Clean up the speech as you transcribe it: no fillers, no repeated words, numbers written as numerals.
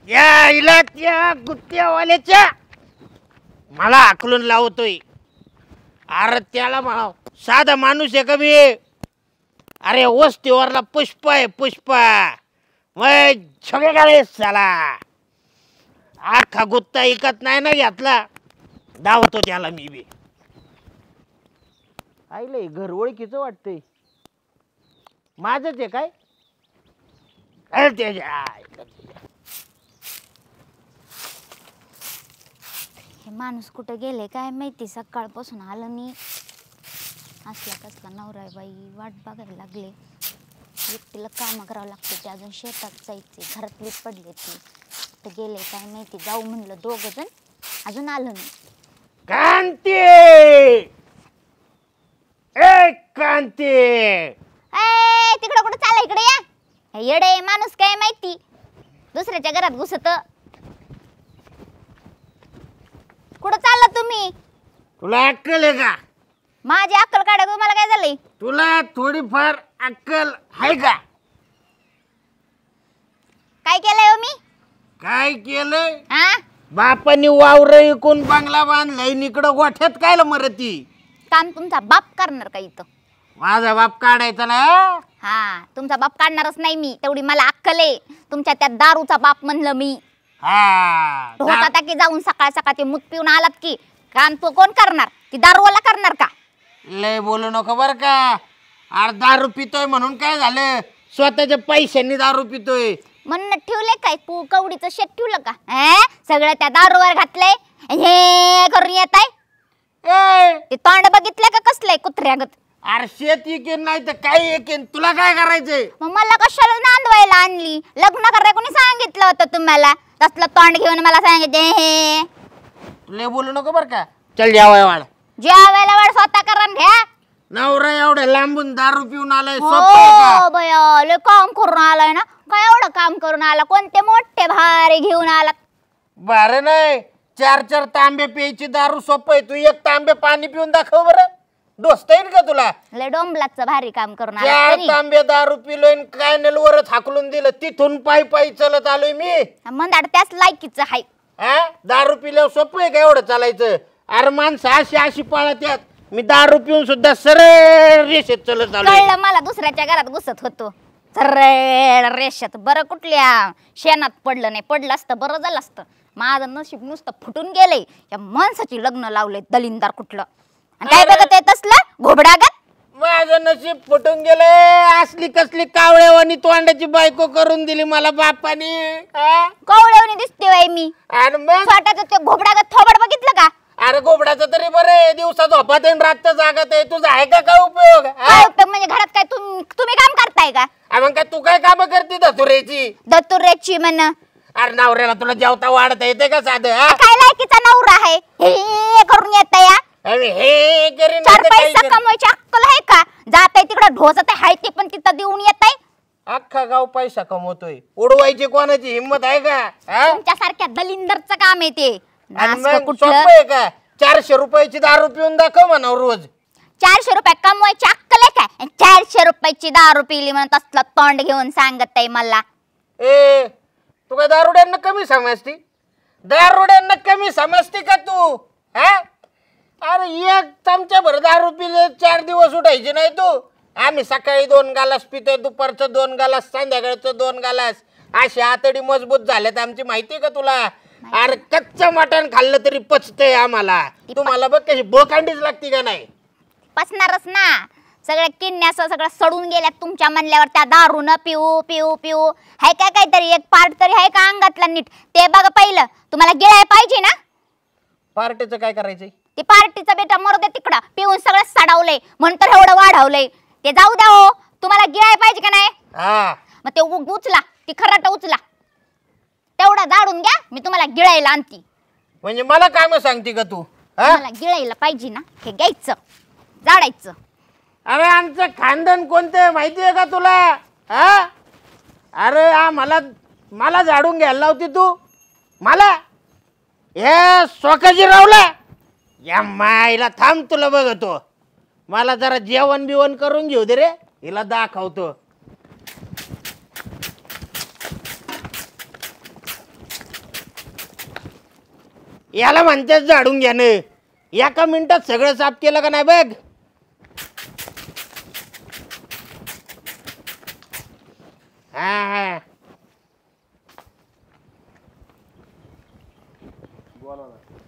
या इला त्या गुत्त्यावाल्याच्या मला आकलून लावतोय. अरे त्याला म्हणा साधा माणूस आहे का मी? अरे वस्तीवरला पुष्प आहे पुष्पा. मग सगळे चला आखा गुत्ता इकत नाही ना घेतला. धावतो त्याला मी बी. आईले घर ओळखीचं वाटतंय. माझंच आहे काय? हे माणूस कुठं गेले काय माहिती, सकाळपासून आलं नाही. असला कसला नवरा आहे बाई, वाट बघायला लागले. एकटीला काम करावं लागते, ते अजून शेतात जायचे, घरातली पडले ती तर गेले काय माहिती. जाऊ म्हणलं दोघं जण, अजून आलं नाही. कांती कांती तिकडं कुठं चाला, इकडे या. हे येडे माणूस काय माहिती दुसऱ्याच्या घरात घुसत. कुठं चालला तुम्ही? तुला अक्कल आहे का? माझी अक्कल काढा. तुम्हाला काय झालंय? तुला थोडीफार अक्कल आहे का? काय केलंय हो मी? काय केलंय? हा, बापानी वावर इकून बंगला बांधलाय, इकडं गोठ्यात काय मरती? काम तुमचा बाप करणार का इथं? माझा बाप काढायचा ना? हा, तुमचा बाप काढणारच नाही मी, तेवढी मला अक्कल आहे. तुमच्या त्या दारूचा बाप म्हणलं मी. होता की जाऊन सकाळ सकाळ ते मूत पिऊन आलात की काम तो कोण करणार? ती दारूवाला करणार का? लय बोलू नको बर का. अरे दारू पितोय म्हणून काय झालं? स्वतःच्या पैशांनी दारू पितोय म्हणून ठेवले काय? तू कवडीचं शेत ठेवलं का? सगळं त्या दारूवर घातलंय. हे करून येत आहे ते तोंड बघितलंय का कसलंय कुत्र्यागत? अरे शेत एकेन नाही तर काही एकेन, तुला काय करायचंय? मग मला कशाला नांदवायला आणली? लग्न करायला कोणी सांगितलं होतं तुम्हाला? तसलं तोंड घेऊन मला सांगितले. हे लय बोलू नको बर का. चल जेवाय वाढ. जेवायला वाढ स्वतः करून घ्या. नवरा एवढ्या लांबून दारू पिऊन आलाय, हो बया, लय काम करून आलाय ना. काय एवढं काम करून आला? कोणते मोठे भारे घेऊन आला? भारे नाही, 4-4 तांबे प्यायची दारू सोपं आहे. तू एक तांबे पाणी पिऊन दाखव बरं, डोसता येईल का तुला? लय डोंबलाचं भारी काम करून आला. 4 तांबे दारू पिलोय, काय नेलवरच हाकलून दिलं. तिथून पायी चलत आलोय मी. मंदाड त्याच लायकीचं हाय. दारू पिल्यावर सोपं आहे का एवढं चालायचं? अरे माणसं अशी पळत्यात. मी दारू पिऊन सुद्धा सरळ रेषेत चलत आलोय. कळलं मला, दुसऱ्याच्या घरात घुसत होतो सरळ रेषेत. बरं कुठल्या शेणात पडलं नाही, पडलं असतं बरं झालं असतं. माझं नशीब नुसतं फुटून गेलंय. या माणसाची लग्न लावलंय दलिंदार कुठलं. आणि काय बघत आहे तसलं घोबडागत? माझं नशीब फुटून गेलंय. असली कसली कावळेवानी तोंडाची बायको करून दिली मला बापानी. कवळेवणी दिसते बाई मी. आणि मग छोटाचं ते घोबडागत थोबड बघितलं का? अरे घोबडाचं तरी बरं, दिवसा झोपात रात जागत आहे. तुझा आहे का काय उपयोग? काय उपयोग म्हणजे घरात काय तुम्ही काम करताय का? मग काय तू काय काम करते धतुरेची? दत्तुरेची म्हण. अरे नवऱ्याला तुला जेवता वाढता येते का साधं? काय लायकीचा नवरा आहे हे करून येत या? हे करीन 4 पैसा कमवायची अक्कल आहे का? जात आहे तिकडे ढोसत आहे ते पण तिथं देऊन येत आहे. अख्खा गाव पैसा कमवतोय, उडवायची कोणाची हिंमत आहे का? तुमच्यासारख्या दलिंदरचं काम आहे ते. सोपं आहे का? 400 रुपयाची दारू पिऊन दाखव म्हणा रोज. 400 रुपये कमवायची अक्कल आहे का? 400 रुपयाची दारू पिली म्हणून तसलं तोंड घेऊन सांगत आहे मला. तू काय दारुड्यांना कमी समजती? दारुड्यांना कमी समजती का तू? अरे एक चमचा भर दारू पिले 4 दिवस उठायचे नाही तू. आम्ही सकाळी 2 गालास पितोय, दुपारचं 2 गालास, संध्याकाळचं 2 गालास. अशी आतडी मजबूत झाल्यात आमची, माहितीये का तुला? अरे कच्चं मटण खाल्लं तरी पचतंय आम्हाला. तुम्हाला बघ कशी बोकांडीच लागती का नाही? पचणारच ना. सगळ्या किडण्याचं सगळं सडून गेल्यात तुमच्या म्हणल्यावर. त्या दारून पिऊ पिऊ पिऊ हाय काय काहीतरी एक पार्ट तरी आहे का अंगातला नीट? ते बघा पहिलं. तुम्हाला गिळाय पाहिजे ना. पार्टीचं काय करायचंय? ते पार्टीचं बेटा मरू दे तिकडं. पिऊन सगळं सडवलंय म्हणून तर एवढं वाढवलंय. ते जाऊ द्या हो. तुम्हाला गिळाय पाहिजे का नाही? मग ते उचला, ती खराट उचला, तेवढा जाडून घ्या. मी तुम्हाला गिळायला आणती. म्हणजे मला काम सांगते का तू? मला गिळायला पाहिजे ना, हे घ्यायचं जाडायचं. अरे आमचं खानदान कोणतं माहितीये का तुला? अरे मला झाडून घ्यायला लावती तू मला? हे स्वकाजी रावला या माईला. थांब तुला बघतो. मला जरा जेवण बिवण करून घेऊ दे रे, हिला दाखवतो. याला म्हणतेच झाडून घ्यानं. एका मिनिटात सगळं साफ केलं का नाही बघ. हा बोला ना.